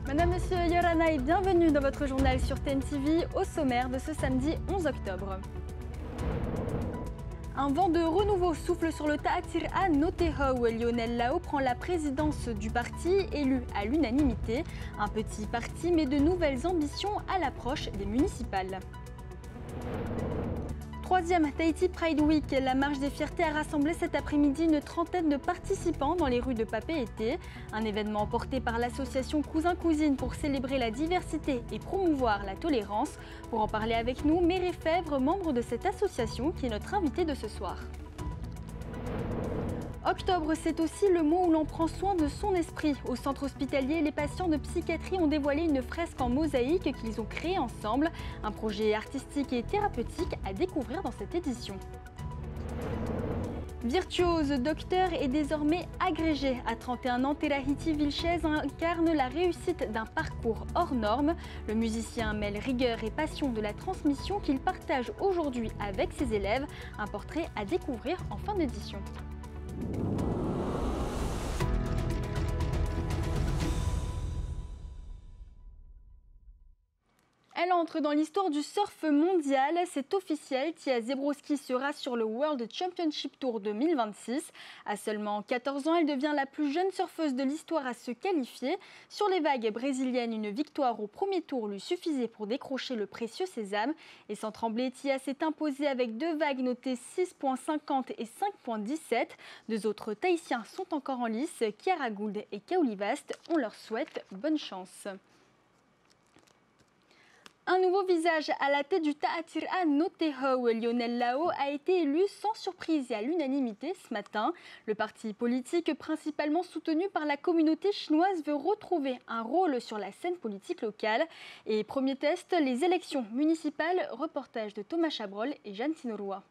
Madame, Monsieur Yorana, et bienvenue dans votre journal sur TNTV au sommaire de ce samedi 11 octobre. Un vent de renouveau souffle sur le Ta'atira Noteha où Lionel Lao prend la présidence du parti, élu à l'unanimité. Un petit parti mais de nouvelles ambitions à l'approche des municipales. Troisième Tahiti Pride Week, la marche des fiertés a rassemblé cet après-midi une trentaine de participants dans les rues de Papeete. Un événement porté par l'association Cousin-Cousine pour célébrer la diversité et promouvoir la tolérance. Pour en parler avec nous, Méré Fèvre, membre de cette association, qui est notre invitée de ce soir. Octobre, c'est aussi le mois où l'on prend soin de son esprit. Au centre hospitalier, les patients de psychiatrie ont dévoilé une fresque en mosaïque qu'ils ont créée ensemble. Un projet artistique et thérapeutique à découvrir dans cette édition. Virtuose, docteur et désormais agrégé. À 31 ans, Terahiti Vilches incarne la réussite d'un parcours hors norme. Le musicien mêle rigueur et passion de la transmission qu'il partage aujourd'hui avec ses élèves. Un portrait à découvrir en fin d'édition. Elle entre dans l'histoire du surf mondial. C'est officiel, Tia Zebrowski sera sur le World Championship Tour 2026. À seulement 14 ans, elle devient la plus jeune surfeuse de l'histoire à se qualifier. Sur les vagues brésiliennes, une victoire au premier tour lui suffisait pour décrocher le précieux sésame. Et sans trembler, Tia s'est imposée avec deux vagues notées 6,50 et 5,17. Deux autres Tahitiens sont encore en lice, Kiara Gould et Kaoli Vast. On leur souhaite bonne chance. Un nouveau visage à la tête du Ta'atira Noteha où Lionel Lao a été élu sans surprise et à l'unanimité ce matin. Le parti politique principalement soutenu par la communauté chinoise veut retrouver un rôle sur la scène politique locale. Et premier test, les élections municipales, reportage de Thomas Chabrol et Jeanne Sinorua.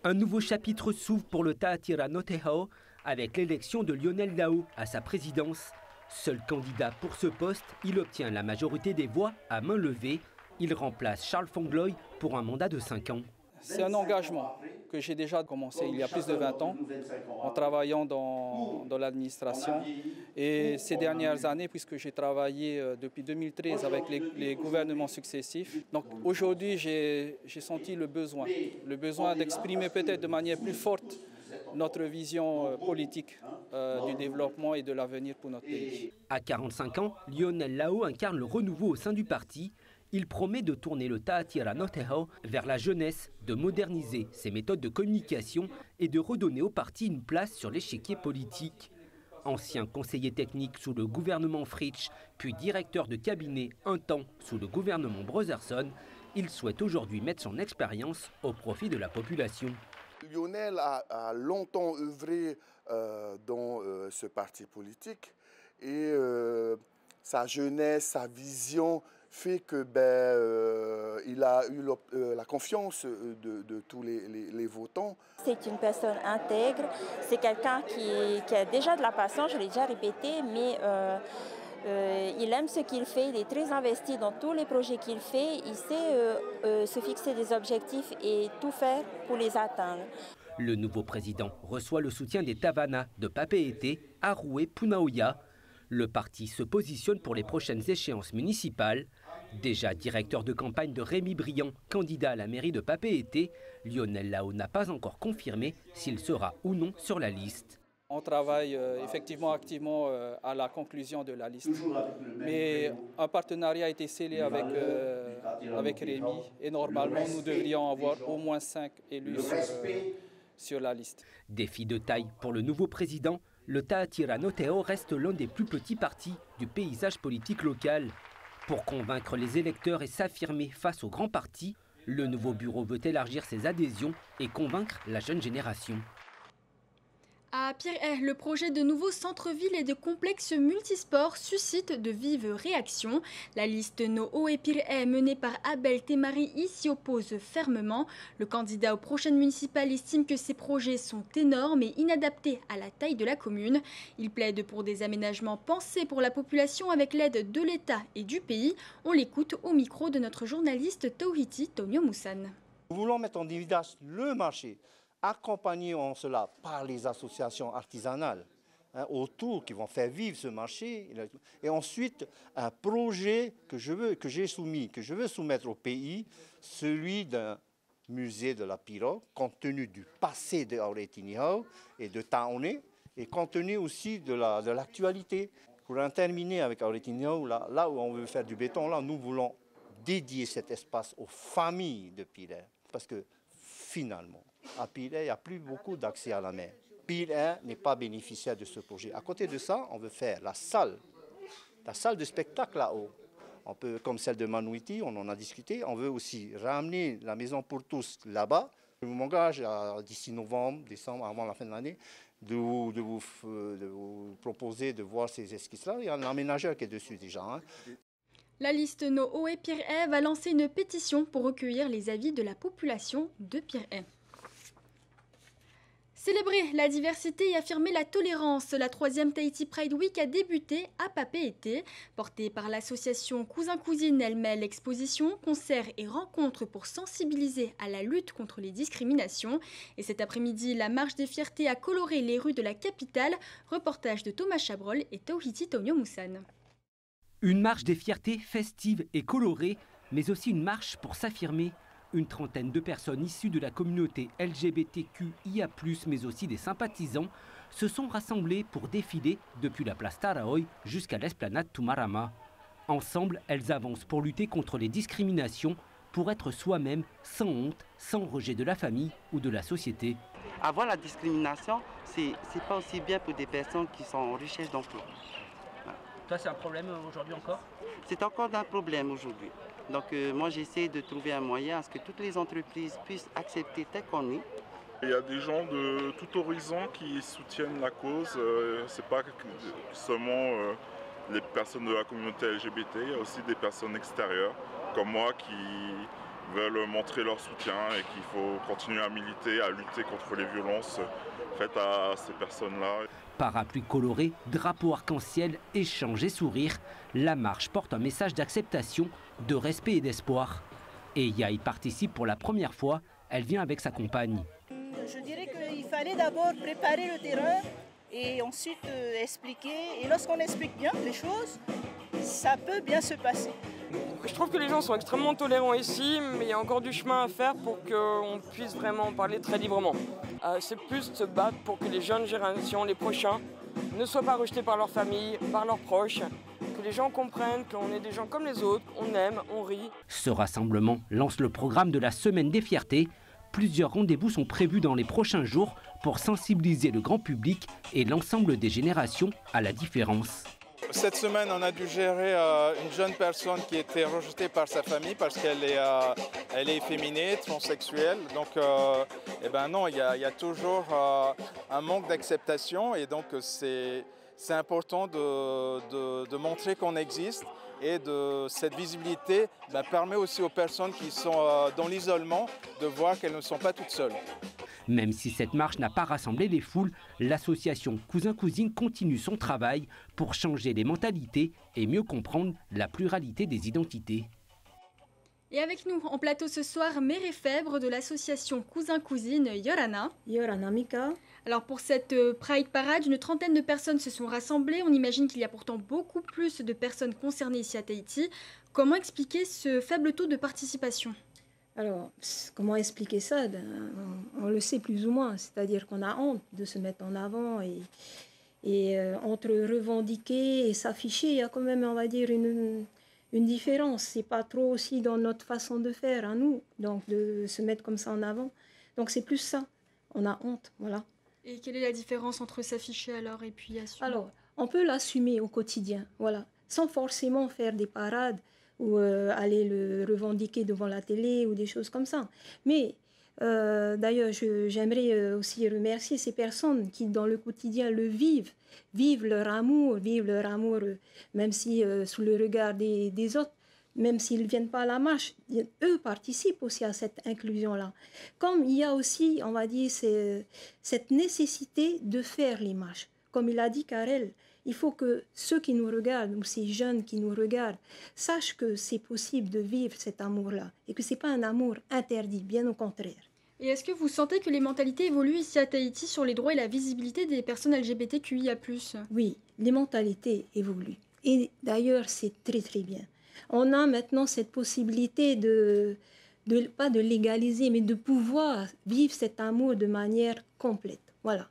Un nouveau chapitre s'ouvre pour le Ta'atira Noteha avec l'élection de Lionel Lao à sa présidence. Seul candidat pour ce poste, il obtient la majorité des voix à main levée. Il remplace Charles Fongloy pour un mandat de 5 ans. C'est un engagement que j'ai déjà commencé il y a plus de 20 ans en travaillant dans l'administration. Et ces dernières années, puisque j'ai travaillé depuis 2013 avec les gouvernements successifs, donc aujourd'hui j'ai senti le besoin d'exprimer peut-être de manière plus forte notre vision politique du développement et de l'avenir pour notre pays. À 45 ans, Lionel Lao incarne le renouveau au sein du parti. Il promet de tourner le Ta'atira Noteha vers la jeunesse, de moderniser ses méthodes de communication et de redonner au parti une place sur l'échiquier politique. Ancien conseiller technique sous le gouvernement Fritsch, puis directeur de cabinet un temps sous le gouvernement Brotherson, il souhaite aujourd'hui mettre son expérience au profit de la population. Lionel a longtemps œuvré dans ce parti politique et sa jeunesse, sa vision fait que il a eu la confiance de tous les votants. C'est une personne intègre, c'est quelqu'un qui a déjà de la passion, je l'ai déjà répété, mais il aime ce qu'il fait, il est très investi dans tous les projets qu'il fait, il sait se fixer des objectifs et tout faire pour les atteindre. Le nouveau président reçoit le soutien des Tavana de Papeete, Aroué, Punaoya. Le parti se positionne pour les prochaines échéances municipales. Déjà directeur de campagne de Rémi Briand, candidat à la mairie de Papeete, Lionel Lao n'a pas encore confirmé s'il sera ou non sur la liste. On travaille effectivement activement à la conclusion de la liste. Mais un partenariat a été scellé avec Rémi et normalement nous devrions avoir au moins 5 élus sur la liste. Défi de taille pour le nouveau président, le Ta'atira Noteha reste l'un des plus petits partis du paysage politique local. Pour convaincre les électeurs et s'affirmer face aux grands partis, le nouveau bureau veut élargir ses adhésions et convaincre la jeune génération. À Pirée, le projet de nouveau centre-ville et de complexe multisport suscite de vives réactions. La liste No Oe Pirée menée par Abel Temari s'y oppose fermement. Le candidat aux prochaines municipales estime que ces projets sont énormes et inadaptés à la taille de la commune. Il plaide pour des aménagements pensés pour la population avec l'aide de l'État et du pays. On l'écoute au micro de notre journaliste Tauhiti Tonio Moussan. Nous voulons mettre en évidence le marché, accompagné en cela par les associations artisanales, autour qui vont faire vivre ce marché. Et ensuite, un projet que je veux soumettre au pays, celui d'un musée de la pirogue, compte tenu du passé de Aoretiniao et de Taoné, et compte tenu aussi de l'actualité. Pour en terminer avec Aoretiniao, là où on veut faire du béton, là, nous voulons dédier cet espace aux familles de Pile 1, parce que finalement, à Pile 1, il n'y a plus beaucoup d'accès à la mer. Pile 1 n'est pas bénéficiaire de ce projet. À côté de ça, on veut faire la salle de spectacle là-haut. On peut, comme celle de Manouiti, on en a discuté. On veut aussi ramener la maison pour tous là-bas. Je m'engage d'ici novembre, décembre, avant la fin de l'année, de vous proposer de voir ces esquisses-là. Il y a un aménageur qui est dessus déjà. La liste No Oe Pire Eye va lancer une pétition pour recueillir les avis de la population de Pire Eye. Célébrer la diversité et affirmer la tolérance, la 3e Tahiti Pride Week a débuté à Papeete. Portée par l'association Cousin-Cousine, elle mêle expositions, concerts et rencontres pour sensibiliser à la lutte contre les discriminations. Et cet après-midi, la marche des fiertés a coloré les rues de la capitale. Reportage de Thomas Chabrol et Tauhiti Tonio Moussan. Une marche des fiertés festive et colorée, mais aussi une marche pour s'affirmer. Une trentaine de personnes issues de la communauté LGBTQIA+, mais aussi des sympathisants, se sont rassemblées pour défiler depuis la place Taraoi jusqu'à l'esplanade Tumarama. Ensemble, elles avancent pour lutter contre les discriminations, pour être soi-même, sans honte, sans rejet de la famille ou de la société. Avoir la discrimination, c'est pas aussi bien pour des personnes qui sont en recherche d'emploi. Toi, c'est un problème aujourd'hui encore? C'est encore un problème aujourd'hui. Donc moi j'essaie de trouver un moyen à ce que toutes les entreprises puissent accepter tel qu'on est. Il y a des gens de tout horizon qui soutiennent la cause. C'est pas seulement les personnes de la communauté LGBT, il y a aussi des personnes extérieures comme moi qui veulent montrer leur soutien et qu'il faut continuer à militer, à lutter contre les violences faites à ces personnes-là. Parapluie coloré, drapeau arc-en-ciel, échange et sourire, la marche porte un message d'acceptation, de respect et d'espoir. Et Yaï participe pour la première fois, elle vient avec sa compagne. Je dirais qu'il fallait d'abord préparer le terrain et ensuite expliquer. Et lorsqu'on explique bien les choses, ça peut bien se passer. Je trouve que les gens sont extrêmement tolérants ici, mais il y a encore du chemin à faire pour qu'on puisse vraiment parler très librement. C'est plus de se battre pour que les jeunes générations, les prochains, ne soient pas rejetés par leur famille, par leurs proches, que les gens comprennent qu'on est des gens comme les autres, on aime, on rit. Ce rassemblement lance le programme de la Semaine des Fiertés. Plusieurs rendez-vous sont prévus dans les prochains jours pour sensibiliser le grand public et l'ensemble des générations à la différence. Cette semaine, on a dû gérer une jeune personne qui était rejetée par sa famille parce qu'elle est efféminée, transsexuelle. Donc, non, il y a toujours un manque d'acceptation et donc c'est important de montrer qu'on existe et cette visibilité permet aussi aux personnes qui sont dans l'isolement de voir qu'elles ne sont pas toutes seules. Même si cette marche n'a pas rassemblé les foules, l'association Cousin-Cousine continue son travail pour changer les mentalités et mieux comprendre la pluralité des identités. Et avec nous en plateau ce soir, Méré Fèvre de l'association Cousin-Cousine Yorana. Yorana Mika. Alors pour cette Pride Parade, une trentaine de personnes se sont rassemblées. On imagine qu'il y a pourtant beaucoup plus de personnes concernées ici à Tahiti. Comment expliquer ce faible taux de participation ? Alors, comment expliquer ça? On le sait plus ou moins, c'est-à-dire qu'on a honte de se mettre en avant et entre revendiquer et s'afficher, il y a quand même, on va dire, une différence. C'est pas trop aussi dans notre façon de faire à nous, donc de se mettre comme ça en avant. Donc c'est plus ça, on a honte, voilà. Et quelle est la différence entre s'afficher alors et puis assumer? Alors, on peut l'assumer au quotidien, voilà, sans forcément faire des parades ou aller le revendiquer devant la télé ou des choses comme ça. Mais d'ailleurs, j'aimerais aussi remercier ces personnes qui, dans le quotidien, le vivent leur amour, même si sous le regard des autres, même s'ils ne viennent pas à la marche, eux participent aussi à cette inclusion-là. Comme il y a aussi, on va dire, cette nécessité de faire les marches. Comme il a dit Karel, il faut que ceux qui nous regardent, ou ces jeunes qui nous regardent, sachent que c'est possible de vivre cet amour-là et que ce n'est pas un amour interdit, bien au contraire. Et est-ce que vous sentez que les mentalités évoluent ici à Tahiti sur les droits et la visibilité des personnes LGBTQIA+. Oui, les mentalités évoluent. Et d'ailleurs, c'est très très bien. On a maintenant cette possibilité pas de légaliser, mais de pouvoir vivre cet amour de manière complète. Voilà.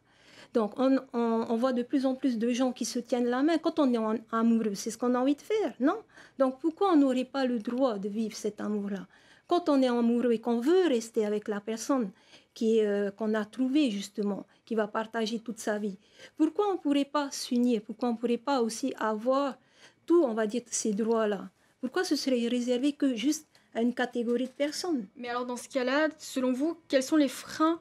Donc, on voit de plus en plus de gens qui se tiennent la main. Quand on est amoureux, c'est ce qu'on a envie de faire, non? Donc, pourquoi on n'aurait pas le droit de vivre cet amour-là? Quand on est amoureux et qu'on veut rester avec la personne qu'on a trouvée, justement, qui va partager toute sa vie, pourquoi on ne pourrait pas s'unir? Pourquoi on ne pourrait pas aussi avoir tout, on va dire, ces droits-là? Pourquoi ce serait réservé que juste à une catégorie de personnes? Mais alors, dans ce cas-là, selon vous, quels sont les freins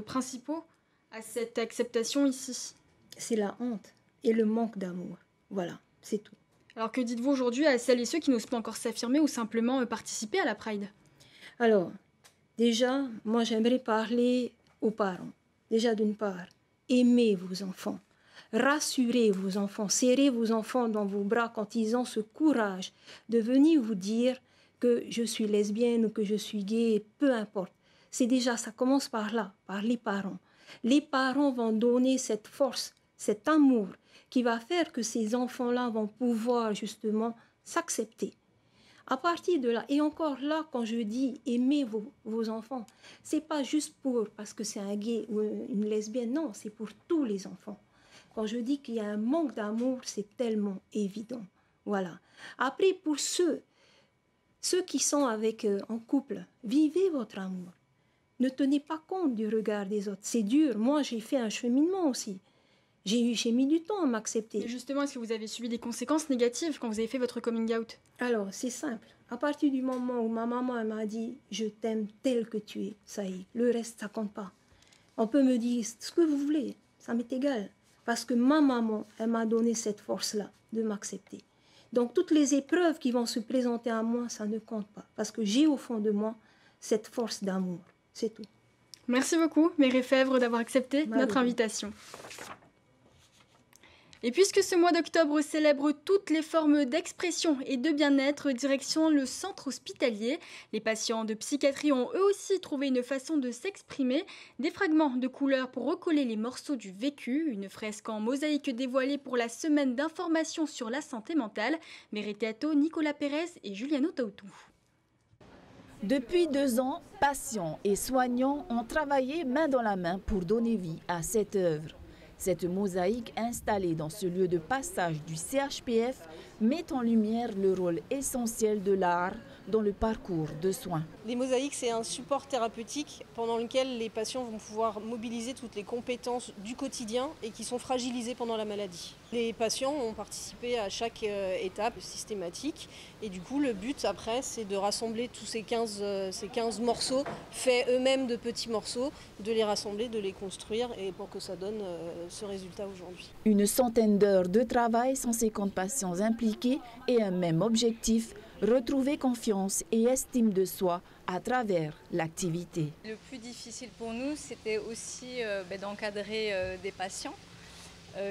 principaux à cette acceptation ici? C'est la honte et le manque d'amour. Voilà, c'est tout. Alors que dites-vous aujourd'hui à celles et ceux qui n'osent pas encore s'affirmer ou simplement participer à la Pride? Alors, déjà, moi j'aimerais parler aux parents. Déjà d'une part, aimez vos enfants, rassurez vos enfants, serrez vos enfants dans vos bras quand ils ont ce courage de venir vous dire que je suis lesbienne ou que je suis gay, peu importe. C'est déjà, ça commence par là, par les parents. Les parents vont donner cette force, cet amour qui va faire que ces enfants-là vont pouvoir justement s'accepter. À partir de là, et encore là, quand je dis aimer vos enfants, c'est pas juste parce que c'est un gay ou une lesbienne, non, c'est pour tous les enfants. Quand je dis qu'il y a un manque d'amour, c'est tellement évident. Voilà. Après, pour ceux qui sont en couple, vivez votre amour. Ne tenez pas compte du regard des autres. C'est dur. Moi, j'ai fait un cheminement aussi. J'ai mis du temps à m'accepter. Et justement, est-ce que vous avez subi des conséquences négatives quand vous avez fait votre coming out? Alors, c'est simple. À partir du moment où ma maman elle m'a dit « Je t'aime tel que tu es », ça y est, le reste, ça compte pas. On peut me dire ce que vous voulez, ça m'est égal. Parce que ma maman, elle m'a donné cette force-là de m'accepter. Donc, toutes les épreuves qui vont se présenter à moi, ça ne compte pas. Parce que j'ai au fond de moi cette force d'amour. C'est tout. Merci beaucoup, Mireille Fèvre, d'avoir accepté notre invitation. Et puisque ce mois d'octobre célèbre toutes les formes d'expression et de bien-être, direction le centre hospitalier. Les patients de psychiatrie ont eux aussi trouvé une façon de s'exprimer. Des fragments de couleurs pour recoller les morceaux du vécu. Une fresque en mosaïque dévoilée pour la semaine d'information sur la santé mentale. Meriteato, Nicolas Pérez et Juliano Tautou. Depuis 2 ans, patients et soignants ont travaillé main dans la main pour donner vie à cette œuvre. Cette mosaïque installée dans ce lieu de passage du CHPF met en lumière le rôle essentiel de l'art dans le parcours de soins. Les mosaïques, c'est un support thérapeutique pendant lequel les patients vont pouvoir mobiliser toutes les compétences du quotidien et qui sont fragilisées pendant la maladie. Les patients ont participé à chaque étape systématique et du coup le but après c'est de rassembler tous ces 15 morceaux faits eux-mêmes de petits morceaux, de les rassembler, de les construire et pour que ça donne ce résultat aujourd'hui. Une centaine d'heures de travail, 150 patients impliqués et un même objectif, retrouver confiance et estime de soi à travers l'activité. Le plus difficile pour nous, c'était aussi d'encadrer des patients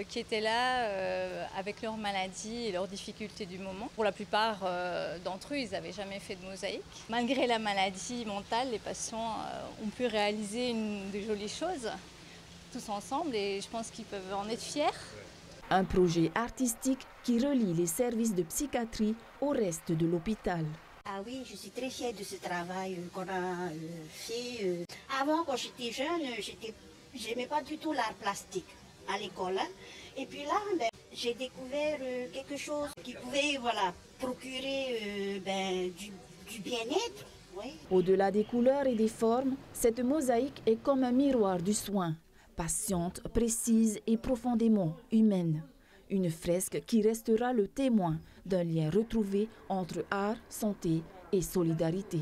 qui étaient là avec leurs maladies et leurs difficultés du moment. Pour la plupart d'entre eux, ils n'avaient jamais fait de mosaïque. Malgré la maladie mentale, les patients ont pu réaliser de jolies choses tous ensemble et je pense qu'ils peuvent en être fiers. Un projet artistique qui relie les services de psychiatrie au reste de l'hôpital. Ah oui, je suis très fière de ce travail qu'on a fait. Avant, quand j'étais jeune, j'aimais pas du tout l'art plastique à l'école. Et puis là, j'ai découvert quelque chose qui pouvait procurer du bien-être. Oui. Au-delà des couleurs et des formes, cette mosaïque est comme un miroir du soin. Patiente, précise et profondément humaine. Une fresque qui restera le témoin d'un lien retrouvé entre art, santé et solidarité.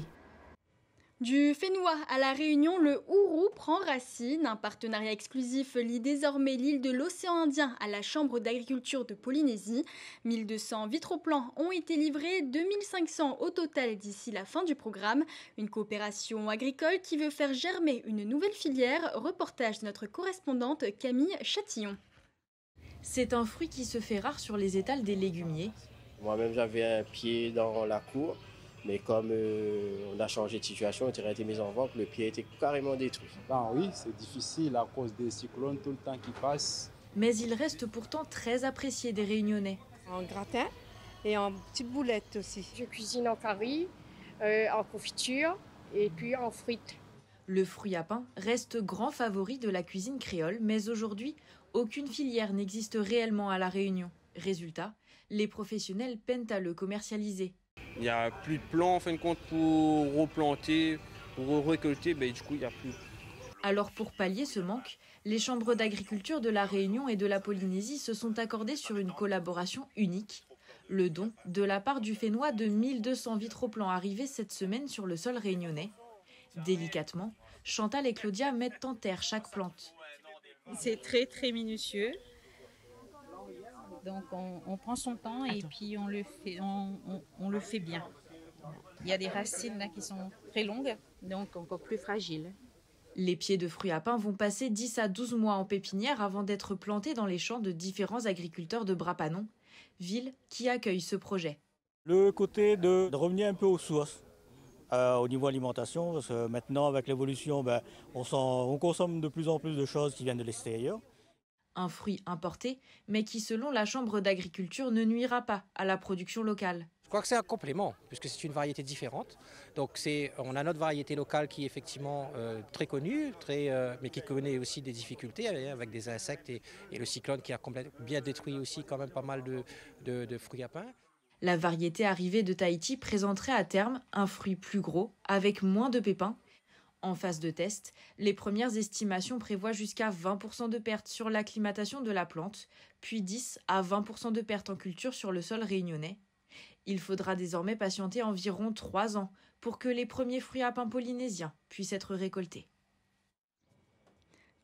Du Fénois à la Réunion, le Ourou prend racine. Un partenariat exclusif lie désormais l'île de l'océan Indien à la Chambre d'agriculture de Polynésie. 1200 vitroplans ont été livrés, 2500 au total d'ici la fin du programme. Une coopération agricole qui veut faire germer une nouvelle filière. Reportage de notre correspondante Camille Châtillon. C'est un fruit qui se fait rare sur les étals des légumiers. Moi-même, j'avais un pied dans la cour. Mais comme on a changé de situation, le terrain a été mis en vente, le pied a été carrément détruit. Ben oui, c'est difficile à cause des cyclones tout le temps qui passent. Mais il reste pourtant très apprécié des Réunionnais. En gratin et en petites boulettes aussi. Je cuisine en curry, en confiture et puis en frites. Le fruit à pain reste grand favori de la cuisine créole, mais aujourd'hui, aucune filière n'existe réellement à La Réunion. Résultat, les professionnels peinent à le commercialiser. Il n'y a plus de plants en fin de compte pour replanter, pour récolter, du coup il n'y a plus. Alors pour pallier ce manque, les chambres d'agriculture de La Réunion et de la Polynésie se sont accordées sur une collaboration unique. Le don de la part du Fénois de 1200 vitroplans arrivés cette semaine sur le sol réunionnais. Délicatement, Chantal et Claudia mettent en terre chaque plante. C'est très très minutieux. Donc on prend son temps et puis on le fait bien. Il y a des racines là qui sont très longues, donc encore plus fragiles. Les pieds de fruits à pain vont passer 10 à 12 mois en pépinière avant d'être plantés dans les champs de différents agriculteurs de Brapanon, ville qui accueille ce projet. Le côté de revenir un peu aux sources au niveau alimentation, parce que maintenant avec l'évolution, on consomme de plus en plus de choses qui viennent de l'extérieur. Un fruit importé, mais qui selon la Chambre d'agriculture ne nuira pas à la production locale. Je crois que c'est un complément, puisque c'est une variété différente. Donc on a notre variété locale qui est effectivement très connue, mais qui connaît aussi des difficultés avec des insectes et le cyclone qui a bien détruit aussi quand même pas mal de fruits à pain. La variété arrivée de Tahiti présenterait à terme un fruit plus gros, avec moins de pépins. En phase de test, les premières estimations prévoient jusqu'à 20% de pertes sur l'acclimatation de la plante, puis 10 à 20% de pertes en culture sur le sol réunionnais. Il faudra désormais patienter environ 3 ans pour que les premiers fruits à pain polynésiens puissent être récoltés.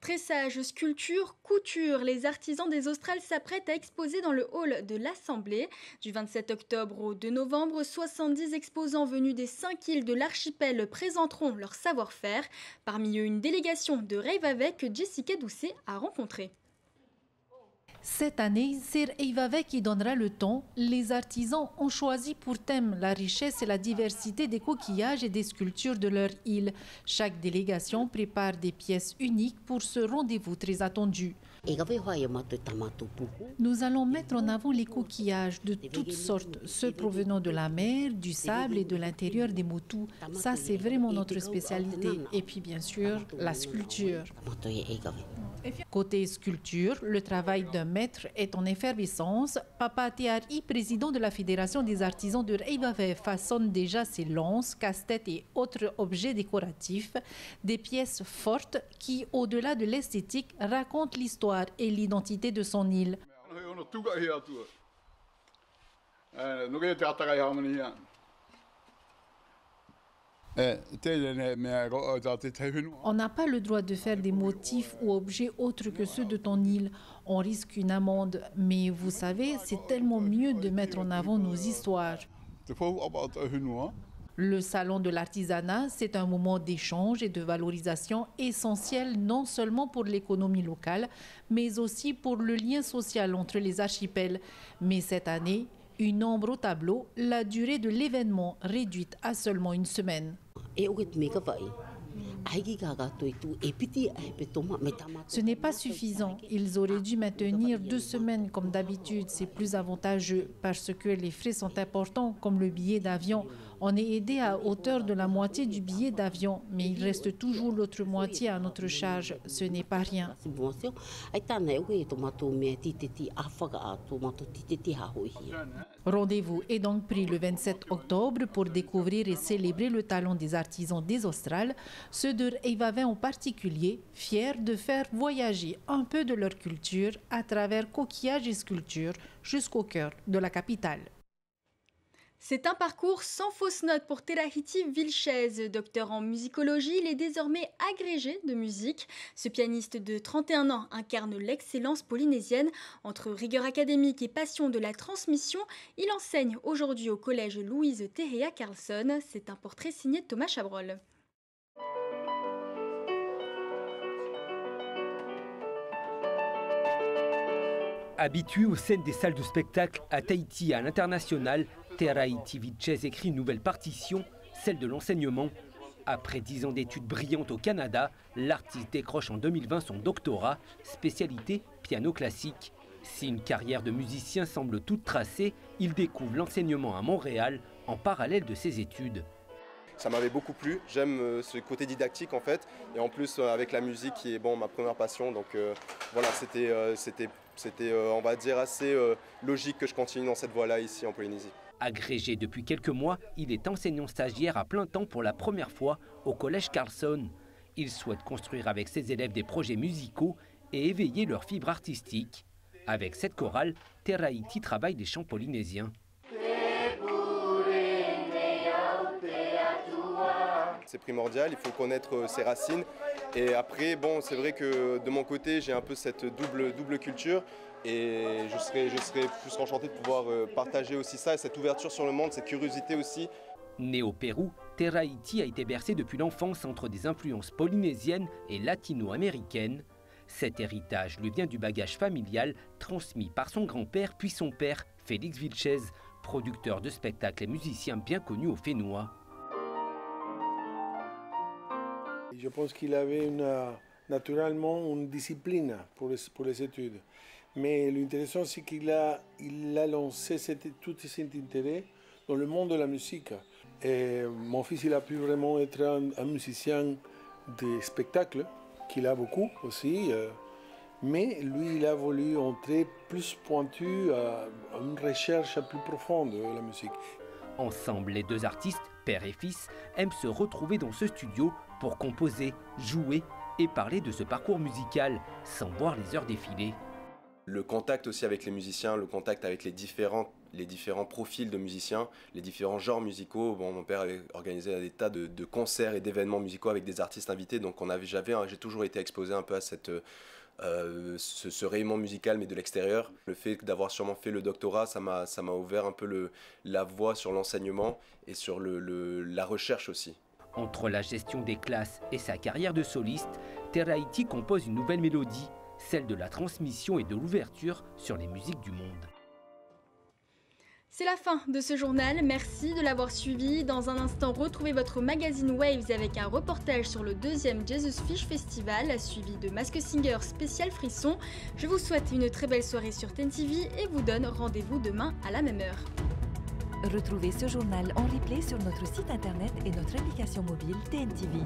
Tressage, sculpture, couture, les artisans des Australes s'apprêtent à exposer dans le hall de l'Assemblée. Du 27 octobre au 2 novembre, 70 exposants venus des 5 îles de l'archipel présenteront leur savoir-faire. Parmi eux, une délégation de Reykjavik que Jessica Doucet a rencontrée. Cette année, c'est Reykjavik qui donnera le ton. Les artisans ont choisi pour thème la richesse et la diversité des coquillages et des sculptures de leur île. Chaque délégation prépare des pièces uniques pour ce rendez-vous très attendu. Nous allons mettre en avant les coquillages de toutes sortes, ceux provenant de la mer, du sable et de l'intérieur des motus. Ça, c'est vraiment notre spécialité. Et puis, bien sûr, la sculpture. Côté sculpture, le travail d'un maître est en effervescence. Papa Teari, président de la Fédération des artisans de Reykjavik, façonne déjà ses lances, casse-têtes et autres objets décoratifs. Des pièces fortes qui, au-delà de l'esthétique, racontent l'histoire et l'identité de son île. On n'a pas le droit de faire des motifs ou objets autres que ceux de ton île. On risque une amende. Mais vous savez, c'est tellement mieux de mettre en avant nos histoires. Le salon de l'artisanat, c'est un moment d'échange et de valorisation essentiel non seulement pour l'économie locale, mais aussi pour le lien social entre les archipels. Mais cette année, une ombre au tableau, la durée de l'événement réduite à seulement une semaine. Ce n'est pas suffisant. Ils auraient dû maintenir 2 semaines comme d'habitude. C'est plus avantageux parce que les frais sont importants, comme le billet d'avion. On est aidé à hauteur de la moitié du billet d'avion, mais il reste toujours l'autre moitié à notre charge. Ce n'est pas rien. Rendez-vous est donc pris le 27 octobre pour découvrir et célébrer le talent des artisans des Australes, ceux de Reykjavik en particulier, fiers de faire voyager un peu de leur culture à travers coquillages et sculptures jusqu'au cœur de la capitale. C'est un parcours sans fausse note pour Terahiti Vilches. Docteur en musicologie, il est désormais agrégé de musique. Ce pianiste de 31 ans incarne l'excellence polynésienne. Entre rigueur académique et passion de la transmission, il enseigne aujourd'hui au collège Louise Terrea Carlson. C'est un portrait signé Thomas Chabrol. Habitué aux scènes des salles de spectacle à Tahiti et à l'international, Teraïti Vilches écrit une nouvelle partition, celle de l'enseignement. Après 10 ans d'études brillantes au Canada, l'artiste décroche en 2020 son doctorat, spécialité piano classique. Si une carrière de musicien semble toute tracée, il découvre l'enseignement à Montréal en parallèle de ses études. Ça m'avait beaucoup plu, j'aime ce côté didactique en fait, et en plus avec la musique qui est ma première passion, donc voilà, c'était on va dire assez logique que je continue dans cette voie-là ici en Polynésie. Agrégé depuis quelques mois, il est enseignant stagiaire à plein temps pour la première fois au Collège Carlson. Il souhaite construire avec ses élèves des projets musicaux et éveiller leur fibre artistique. Avec cette chorale, Teraïti travaille des chants polynésiens. C'est primordial, il faut connaître ses racines. Et après, bon, c'est vrai que de mon côté, j'ai un peu cette double culture. Et je serais plus enchanté de pouvoir partager aussi ça, et cette ouverture sur le monde, cette curiosité aussi. Né au Pérou, Teraïti a été bercé depuis l'enfance entre des influences polynésiennes et latino-américaines. Cet héritage lui vient du bagage familial transmis par son grand-père puis son père, Félix Vilches, producteur de spectacles et musicien bien connu au Fénois. Je pense qu'il avait naturellement une discipline pour les études. Mais l'intéressant, c'est qu'il a lancé tout cet intérêt dans le monde de la musique. Et mon fils, il a pu vraiment être un musicien de spectacle, qu'il a beaucoup aussi. Mais lui, il a voulu entrer plus pointu à une recherche plus profonde de la musique. Ensemble, les deux artistes, père et fils, aiment se retrouver dans ce studio pour composer, jouer et parler de ce parcours musical sans voir les heures défiler. Le contact aussi avec les musiciens, le contact avec les différents profils de musiciens, les différents genres musicaux. Bon, mon père avait organisé des tas de concerts et d'événements musicaux avec des artistes invités, donc j'ai toujours été exposé un peu à ce rayonnement musical, mais de l'extérieur. Le fait d'avoir sûrement fait le doctorat, ça m'a ouvert un peu la voie sur l'enseignement et sur la recherche aussi. Entre la gestion des classes et sa carrière de soliste, Teraïti compose une nouvelle mélodie, celle de la transmission et de l'ouverture sur les musiques du monde. C'est la fin de ce journal, merci de l'avoir suivi. Dans un instant, retrouvez votre magazine Waves avec un reportage sur le 2e Jesus Fish Festival, suivi de Masked Singer spécial frisson. Je vous souhaite une très belle soirée sur TNTV et vous donne rendez-vous demain à la même heure. Retrouvez ce journal en replay sur notre site internet et notre application mobile TNTV.